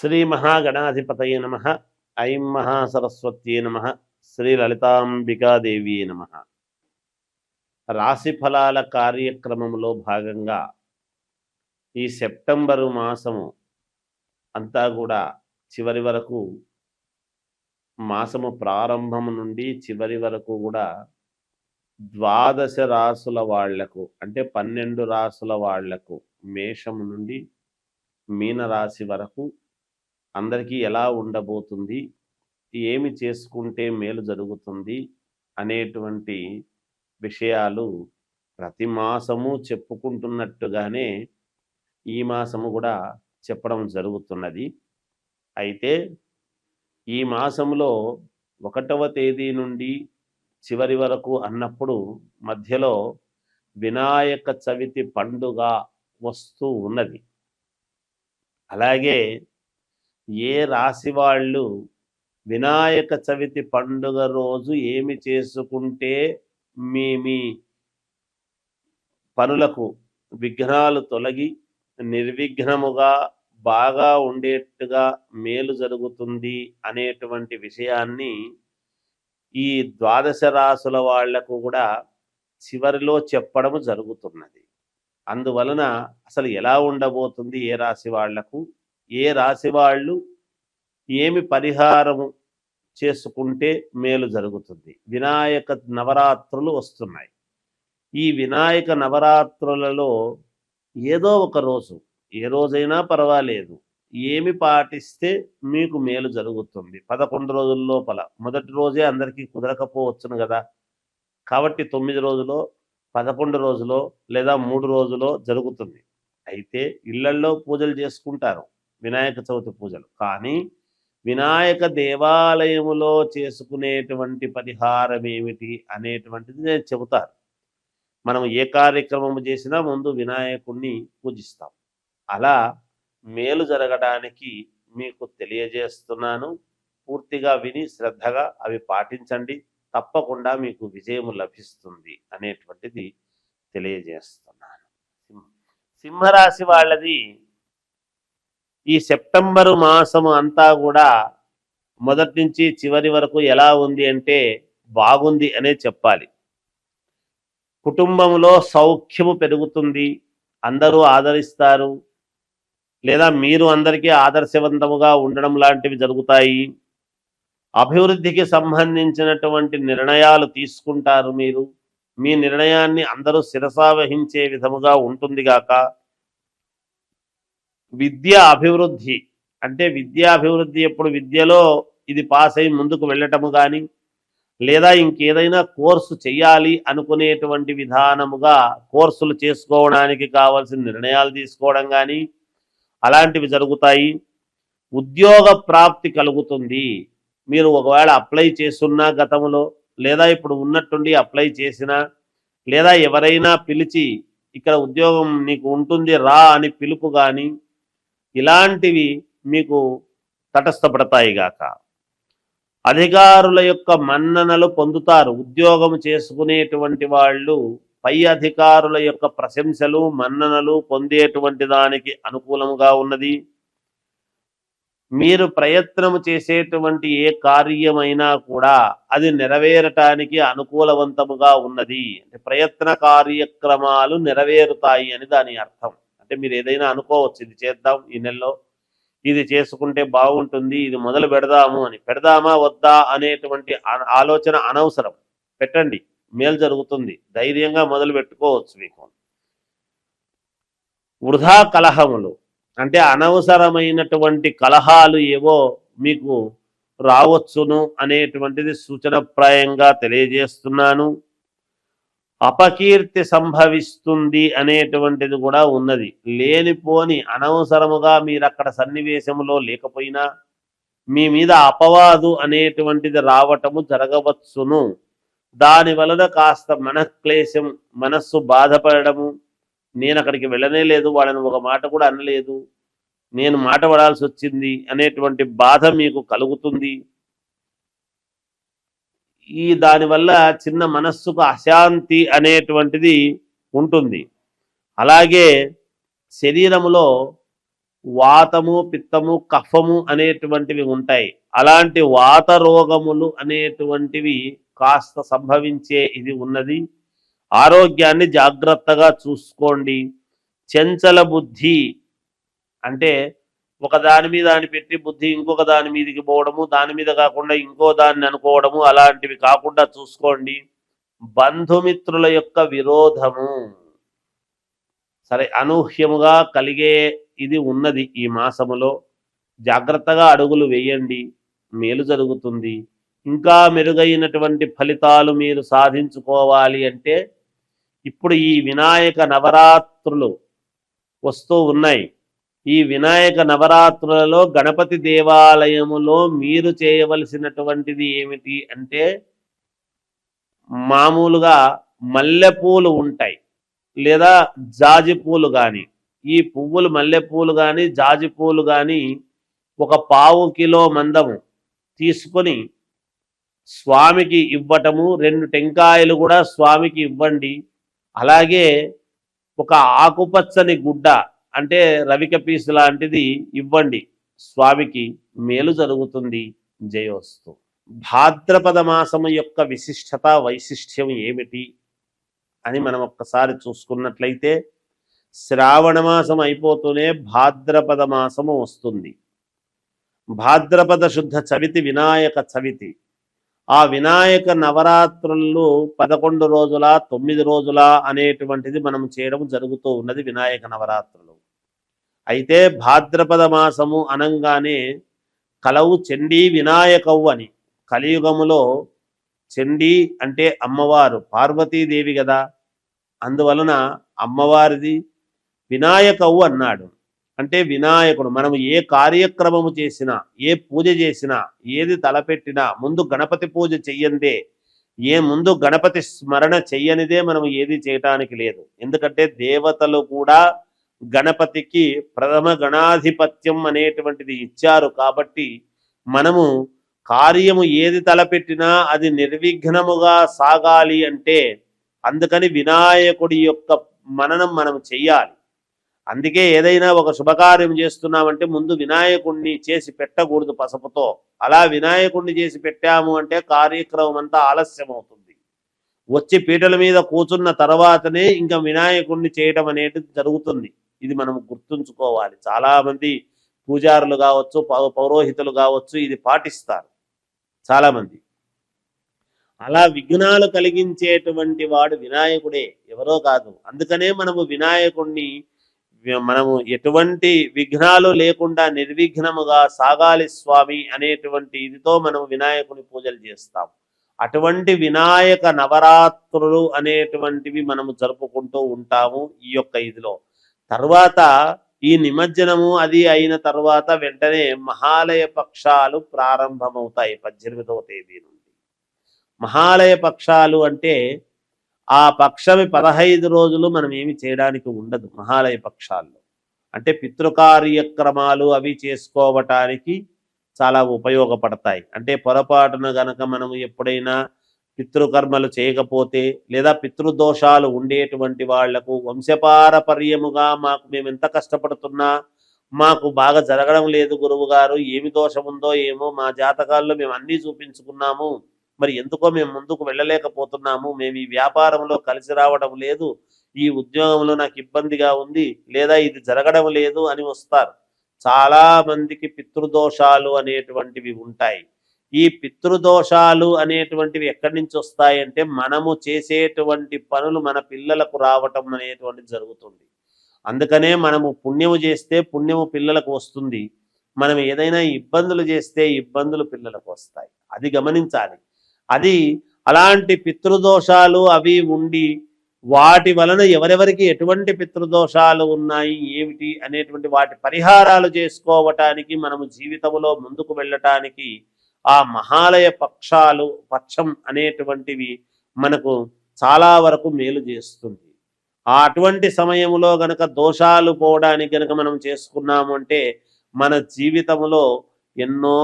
శ్రీ మహాగణాధిపతయే నమ. ఐం మహాసరస్వత్యే నమ. శ్రీ లలితాంబికాదేవి నమ. రాశి ఫలాల కార్యక్రమంలో భాగంగా ఈ సెప్టెంబరు మాసము అంతా కూడా చివరి వరకు, మాసము ప్రారంభం నుండి చివరి వరకు కూడా ద్వాదశ రాసుల వాళ్లకు, అంటే 12 రాసుల వాళ్లకు, మేషం నుండి మీనరాశి వరకు అందరికీ ఎలా ఉండబోతుంది, ఏమి చేసుకుంటే మేలు జరుగుతుంది అనేటువంటి విషయాలు ప్రతి మాసము చెప్పుకుంటున్నట్టుగానే ఈ మాసము కూడా చెప్పడం జరుగుతున్నది. అయితే ఈ మాసంలో 1వ తేదీ నుండి చివరి వరకు అన్నప్పుడు మధ్యలో వినాయక చవితి పండుగ వస్తూ ఉన్నది. అలాగే ఏ రాశి వాళ్ళు వినాయక చవితి పండుగ రోజు ఏమి చేసుకుంటే మీ పనులకు విఘ్నాలు తొలగి నిర్విఘ్నముగా బాగా ఉండేట్టుగా మేలు జరుగుతుంది అనేటువంటి విషయాన్ని ఈ ద్వాదశ రాసుల వాళ్లకు కూడా చివరిలో చెప్పడం జరుగుతున్నది. అందువలన అసలు ఎలా ఉండబోతుంది, ఏ రాశి వాళ్లకు, ఏ రాశి వాళ్ళు ఏమి పరిహారము చేసుకుంటే మేలు జరుగుతుంది. వినాయక నవరాత్రులు వస్తున్నాయి. ఈ వినాయక నవరాత్రులలో ఏదో ఒక రోజు, ఏ రోజైనా పర్వాలేదు, ఏమి పాటిస్తే మీకు మేలు జరుగుతుంది. 11 రోజుల లోపల మొదటి రోజే అందరికీ కుదరకపోవచ్చును కదా. కాబట్టి 9 రోజులో, 11 రోజులో లేదా 3 రోజులో జరుగుతుంది. అయితే ఇళ్లల్లో పూజలు చేసుకుంటారు, వినాయక చవితి పూజలు. కానీ వినాయక దేవాలయములో చేసుకునేటువంటి పరిహారం ఏమిటి అనేటువంటిది నేను చెబుతాను. మనం ఏ కార్యక్రమం చేసినా ముందు వినాయకుడిని పూజిస్తాం. అలా మేలు జరగడానికి మీకు తెలియజేస్తున్నాను. పూర్తిగా విని శ్రద్ధగా అవి పాటించండి, తప్పకుండా మీకు విజయము లభిస్తుంది అనేటువంటిది తెలియజేస్తున్నాను. సింహరాశి వాళ్ళది ఈ సెప్టెంబరు మాసము అంతా కూడా మొదటి నుంచి చివరి వరకు ఎలా ఉంది అంటే బాగుంది అనే చెప్పాలి. కుటుంబంలో సౌఖ్యము పెరుగుతుంది, అందరూ ఆదరిస్తారు, లేదా మీరు అందరికీ ఆదర్శవంతముగా ఉండడం లాంటివి జరుగుతాయి. అభివృద్ధికి సంబంధించినటువంటి నిర్ణయాలు తీసుకుంటారు మీరు. మీ నిర్ణయాన్ని అందరూ శిరసావహించే విధముగా ఉంటుంది గాక. విద్య అభివృద్ధి, అంటే విద్యాభివృద్ధి ఎప్పుడు విద్యలో ఇది పాస్ అయి ముందుకు వెళ్ళటము కానీ, లేదా ఇంకేదైనా కోర్సు చేయాలి అనుకునేటువంటి విధానముగా కోర్సులు చేసుకోవడానికి కావాల్సిన నిర్ణయాలు తీసుకోవడం కానీ అలాంటివి జరుగుతాయి. ఉద్యోగ ప్రాప్తి కలుగుతుంది. మీరు ఒకవేళ అప్లై చేస్తున్నా గతంలో, లేదా ఇప్పుడు ఉన్నట్టుండి అప్లై చేసినా, లేదా ఎవరైనా పిలిచి ఇక్కడ ఉద్యోగం నీకు ఉంటుంది రా అని పిలుపు కానీ, ఇలాంటివి మీకు తటస్థపడతాయి గాక. అధికారుల యొక్క మన్ననలు పొందుతారు. ఉద్యోగం చేసుకునేటువంటి వాళ్ళు పై అధికారుల యొక్క ప్రశంసలు మన్ననలు పొందేటువంటి దానికి అనుకూలముగా ఉన్నది. మీరు ప్రయత్నము చేసేటువంటి ఏ కార్యమైనా కూడా అది నెరవేరటానికి అనుకూలవంతముగా ఉన్నది. అంటే ప్రయత్న కార్యక్రమాలు నెరవేరుతాయి అని దాని అర్థం. అంటే మీరు ఏదైనా అనుకోవచ్చు, ఇది చేద్దాం ఈ నెలలో, ఇది చేసుకుంటే బాగుంటుంది, ఇది మొదలు పెడదాము అని. పెడదామా వద్దా అనేటువంటి ఆలోచన అనవసరం. పెట్టండి, మేలు జరుగుతుంది, ధైర్యంగా మొదలు పెట్టుకోవచ్చు. మీకు వృధా కలహములు, అంటే అనవసరమైనటువంటి కలహాలు ఏవో మీకు రావచ్చును అనేటువంటిది సూచనప్రాయంగా తెలియజేస్తున్నాను. అపకీర్తి సంభవిస్తుంది అనేటువంటిది కూడా ఉన్నది. లేనిపోని అనవసరముగా మీరు అక్కడ సన్నివేశంలో లేకపోయినా మీ మీద అపవాదు అనేటువంటిది రావటము జరగవచ్చును. దాని వలన కాస్త మనక్లేశం, మనస్సు బాధపడము, నేను అక్కడికి వెళ్ళనే లేదు, వాళ్ళని ఒక మాట కూడా అనలేదు, నేను మాట పడాల్సి వచ్చింది అనేటువంటి బాధ మీకు కలుగుతుంది. ఈ దానివల్ల చిన్న మనస్సుకు అశాంతి అనేటువంటిది ఉంటుంది. అలాగే శరీరములో వాతము, పిత్తము, కఫము అనేటువంటివి ఉంటాయి. అలాంటి వాత రోగములు అనేటువంటివి కాస్త సంభవించే ఇది ఉన్నది. ఆరోగ్యాన్ని జాగ్రత్తగా చూసుకోండి. చంచల బుద్ధి అంటే ఒక దాని మీద అని పెట్టి బుద్ధి ఇంకొక దాని మీదకి పోవడము, దాని మీద కాకుండా ఇంకో దాన్ని అనుకోవడము, అలాంటివి కాకుండా చూసుకోండి. బంధుమిత్రుల యొక్క విరోధము సరే అనూహ్యముగా కలిగే ఇది ఉన్నది. ఈ మాసములో జాగ్రత్తగా అడుగులు వేయండి, మేలు జరుగుతుంది. ఇంకా మెరుగైనటువంటి ఫలితాలు మీరు సాధించుకోవాలి అంటే ఇప్పుడు ఈ వినాయక నవరాత్రులు వస్తూ ఉన్నాయి. ఈ వినాయక నవరాత్రులలో గణపతి దేవాలయములో మీరు చేయవలసినటువంటిది ఏమిటి అంటే మామూలుగా మల్లెపూలు ఉంటాయి లేదా జాజి పూలు కానీ, ఈ పువ్వులు మల్లెపూలు కానీ జాజి పూలు కానీ ఒక పావు కిలో మందము తీసుకొని స్వామికి ఇవ్వటము. 2 టెంకాయలు కూడా స్వామికి ఇవ్వండి. అలాగే ఒక ఆకుపచ్చని గుడ్డ అంటే రవిక పీసు లాంటిది ఇవ్వండి స్వామికి, మేలు జరుగుతుంది. జయోస్తు. భాద్రపద మాసము యొక్క విశిష్టత వైశిష్ట్యం ఏమిటి అని మనం ఒక్కసారి చూసుకున్నట్లయితే శ్రావణ మాసం అయిపోతూనే భాద్రపద మాసము వస్తుంది. భాద్రపద శుద్ధ చవితి వినాయక చవితి. ఆ వినాయక నవరాత్రులు 11 రోజుల 9 రోజుల అనేటువంటిది మనం చేయడం జరుగుతూ ఉన్నది వినాయక నవరాత్రులు. అయితే భాద్రపద మాసము అనంగానే కలవు చండీ వినాయకవు అని. కలియుగములో చండీ అంటే అమ్మవారు పార్వతీదేవి కదా, అందువలన అమ్మవారిది వినాయకవు అన్నాడు. అంటే వినాయకుడు. మనం ఏ కార్యక్రమము చేసినా, ఏ పూజ చేసినా, ఏది తలపెట్టినా ముందు గణపతి పూజ చెయ్యందే, ముందు గణపతి స్మరణ చెయ్యనిదే మనం ఏది చేయటానికి లేదు. ఎందుకంటే దేవతలు కూడా గణపతికి ప్రథమ గణాధిపత్యం అనేటువంటిది ఇచ్చారు. కాబట్టి మనము కార్యము ఏది తలపెట్టినా అది నిర్విఘ్నముగా సాగాలి అంటే అందుకని వినాయకుడి యొక్క మననం మనం చెయ్యాలి. అందుకే ఏదైనా ఒక శుభకార్యం చేస్తున్నామంటే ముందు వినాయకుడిని చేసి పెట్టకూడదు పసుపుతో. అలా వినాయకుడిని చేసి పెట్టాము అంటే కార్యక్రమం అంతా ఆలస్యం అవుతుంది. వచ్చి పీటల మీద కూర్చున్న తర్వాతనే ఇంకా వినాయకుడిని చేయడం అనేది జరుగుతుంది. ఇది మనం గుర్తుంచుకోవాలి. చాలామంది పూజారులు కావచ్చు, పౌరోహితులు కావచ్చు ఇది పాటిస్తారు చాలామంది. అలా విఘ్నాలు కలిగించేటువంటి వాడు వినాయకుడే, ఎవరో కాదు. అందుకనే మనము వినాయకుడిని మనము ఎటువంటి విఘ్నాలు లేకుండా నిర్విఘ్నముగా సాగాలి స్వామి అనేటువంటి ఇదితో మనం వినాయకుని పూజలు చేస్తాం. అటువంటి వినాయక నవరాత్రులు అనేటువంటివి మనము జరుపుకుంటూ ఉంటాము ఈ యొక్క ఇదిలో. తర్వాత ఈ నిమజ్జనము అది అయిన తర్వాత వెంటనే మహాలయ పక్షాలు ప్రారంభమవుతాయి 18వ తేదీ నుండి. మహాలయ పక్షాలు అంటే ఆ పక్షమి 15 రోజులు మనం ఏమి చేయడానికి ఉండదు. మహాలయ పక్షాల్లో అంటే పితృకార్యక్రమాలు అవి చేసుకోవటానికి చాలా ఉపయోగపడతాయి. అంటే పొరపాటున గనక మనం ఎప్పుడైనా పితృకర్మలు చేయకపోతే లేదా పితృదోషాలు ఉండేటువంటి వాళ్లకు వంశపారపర్యముగా మేము ఎంత కష్టపడుతున్నా మాకు బాగా జరగడం లేదు గురువు గారు, ఏమి దోషం ఉందో ఏమో, మా జాతకాల్లో మేము అన్నీ చూపించుకున్నాము, మరి ఎందుకో మేము ముందుకు వెళ్ళలేకపోతున్నాము, మేము ఈ వ్యాపారంలో కలిసి రావడం లేదు, ఈ ఉద్యోగంలో నాకు ఇబ్బందిగా ఉంది, లేదా ఇది జరగడం లేదు అని వస్తారు. చాలా మందికి పితృదోషాలు అనేటువంటివి ఉంటాయి. ఈ పితృదోషాలు అనేటువంటివి ఎక్కడి నుంచి వస్తాయంటే మనము చేసేటువంటి పనులు మన పిల్లలకు రావటం అనేటువంటిది జరుగుతుంది. అందుకనే మనము పుణ్యము చేస్తే పుణ్యము పిల్లలకు వస్తుంది, మనం ఏదైనా ఇబ్బందులు చేస్తే ఇబ్బందులు పిల్లలకు వస్తాయి. అది గమనించాలి. అది అలాంటి పితృదోషాలు అవి ఉండి వాటి వలన ఎవరెవరికి ఎటువంటి పితృదోషాలు ఉన్నాయి ఏమిటి అనేటువంటి వాటి పరిహారాలు చేసుకోవటానికి మనము జీవితంలో ముందుకు వెళ్ళటానికి ఆ మహాలయ పక్షం అనేటువంటివి మనకు చాలా వరకు మేలు చేస్తుంది. అటువంటి సమయంలో గనక దోషాలు పోవడానికి గనక మనం చేసుకున్నాము అంటే మన జీవితంలో ఎన్నో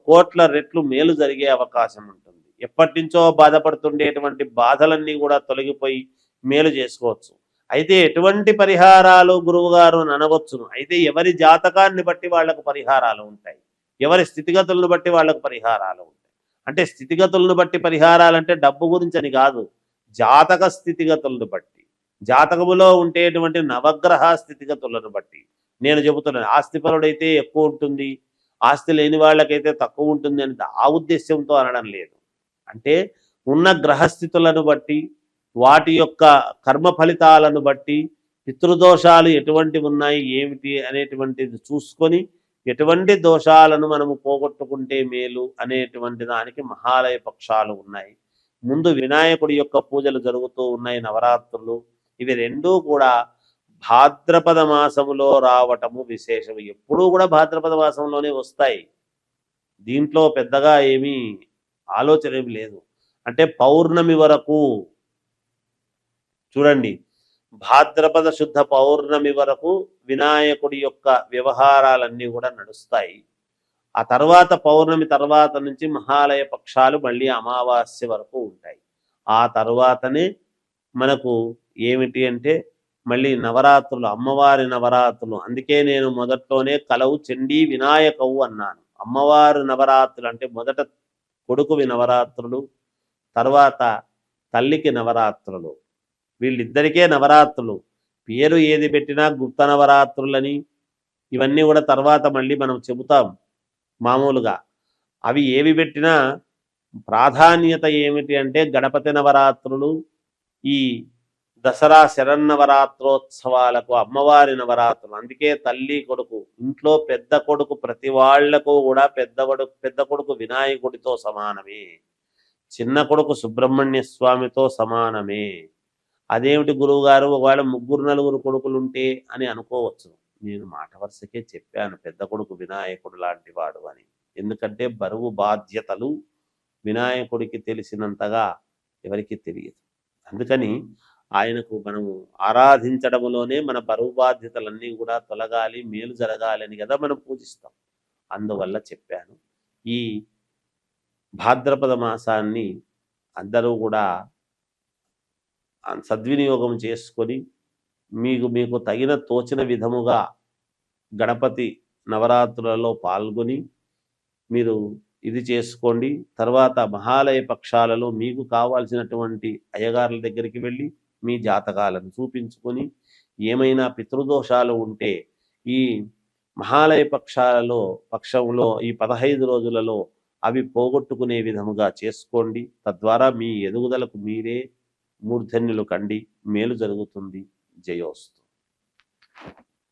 కోట్ల రెట్లు మేలు జరిగే అవకాశం ఉంటుంది. ఎప్పటి నుంచో బాధపడుతుండేటువంటి బాధలన్నీ కూడా తొలగిపోయి మేలు చేసుకోవచ్చు. అయితే ఎటువంటి పరిహారాలు గురువుగారు అని అనవచ్చును. అయితే ఎవరి జాతకాన్ని బట్టి వాళ్ళకు పరిహారాలు ఉంటాయి, ఎవరి స్థితిగతులను బట్టి వాళ్ళకు పరిహారాలు ఉంటాయి. అంటే స్థితిగతులను బట్టి పరిహారాలంటే డబ్బు గురించి అని కాదు, జాతక స్థితిగతులను బట్టి, జాతకములో ఉండేటువంటి నవగ్రహ స్థితిగతులను బట్టి నేను చెబుతున్నాను. ఆస్తిపరుడైతే ఎక్కువ ఉంటుంది, ఆస్తి లేని వాళ్ళకైతే తక్కువ ఉంటుంది అని ఆ ఉద్దేశ్యంతో అనడం లేదు. అంటే ఉన్న గ్రహస్థితులను బట్టి, వాటి యొక్క కర్మ ఫలితాలను బట్టి, పితృదోషాలు ఎటువంటివి ఉన్నాయి ఏమిటి అనేటువంటిది చూసుకొని ఎటువంటి దోషాలను మనము పోగొట్టుకుంటే మేలు అనేటువంటి దానికి మహాలయ పక్షాలు ఉన్నాయి. ముందు వినాయకుడి యొక్క పూజలు జరుగుతూ ఉన్నాయి, నవరాత్రులు. ఇవి రెండూ కూడా భాద్రపద మాసములో రావటము విశేషం. ఎప్పుడూ కూడా భాద్రపద మాసంలోనే వస్తాయి, దీంట్లో పెద్దగా ఏమీ ఆలోచన ఏమి లేదు. అంటే పౌర్ణమి వరకు చూడండి, భాద్రపద శుద్ధ పౌర్ణమి వరకు వినాయకుడి యొక్క వ్యవహారాలన్నీ కూడా నడుస్తాయి. ఆ తర్వాత పౌర్ణమి తర్వాత నుంచి మహాలయ పక్షాలు మళ్ళీ అమావాస్య వరకు ఉంటాయి. ఆ తర్వాతనే మనకు ఏమిటి అంటే మళ్ళీ నవరాత్రులు, అమ్మవారి నవరాత్రులు. అందుకే నేను మొదట్లోనే కలవు చండీ వినాయకవు అన్నాను. అమ్మవారి నవరాత్రులు అంటే మొదట కొడుకువి నవరాత్రులు, తర్వాత తల్లికి నవరాత్రులు, వీళ్ళిద్దరికే నవరాత్రులు. పేరు ఏది పెట్టినా గుప్త నవరాత్రులని ఇవన్నీ కూడా తర్వాత మళ్ళీ మనం చెబుతాం మామూలుగా. అవి ఏవి పెట్టినా ప్రాధాన్యత ఏమిటి అంటే గణపతి నవరాత్రులు, ఈ దసరా శరన్నవరాత్రోత్సవాలకు అమ్మవారి నవరాత్రులు. అందుకే తల్లి కొడుకు, ఇంట్లో పెద్ద కొడుకు ప్రతి వాళ్లకు కూడా పెద్ద కొడుకు వినాయకుడితో సమానమే, చిన్న కొడుకు సుబ్రహ్మణ్య స్వామితో సమానమే. అదేమిటి గురువు గారు ఒకవేళ ముగ్గురు నలుగురు కొడుకులు ఉంటే అని అనుకోవచ్చు. నేను మాట వరుసకే చెప్పాను పెద్ద కొడుకు వినాయకుడు లాంటి వాడు అని. ఎందుకంటే బరువు బాధ్యతలు వినాయకుడికి తెలిసినంతగా ఎవరికి తెలియదు. అందుకని ఆయనకు మనము ఆరాధించడంలోనే మన బరువు బాధ్యతలన్నీ కూడా తొలగాలి, మేలు జరగాలని కదా మనం పూజిస్తాం. అందువల్ల చెప్పాను. ఈ భాద్రపద మాసాన్ని అందరూ కూడా సద్వినియోగం చేసుకొని మీకు తగిన తోచిన విధముగా గణపతి నవరాత్రులలో పాల్గొని మీరు ఇది చేసుకోండి. తర్వాత మహాలయ పక్షాలలో మీకు కావాల్సినటువంటి అయ్యగారుల దగ్గరికి వెళ్ళి మీ జాతకాలను చూపించుకొని ఏమైనా పితృదోషాలు ఉంటే ఈ మహాలయ పక్షంలో ఈ 15 రోజులలో అవి పోగొట్టుకునే విధముగా చేసుకోండి. తద్వారా మీ ఎదుగుదలకు మీరే మూర్ధన్యులు కండి, మేలు జరుగుతుంది. జయోస్తు.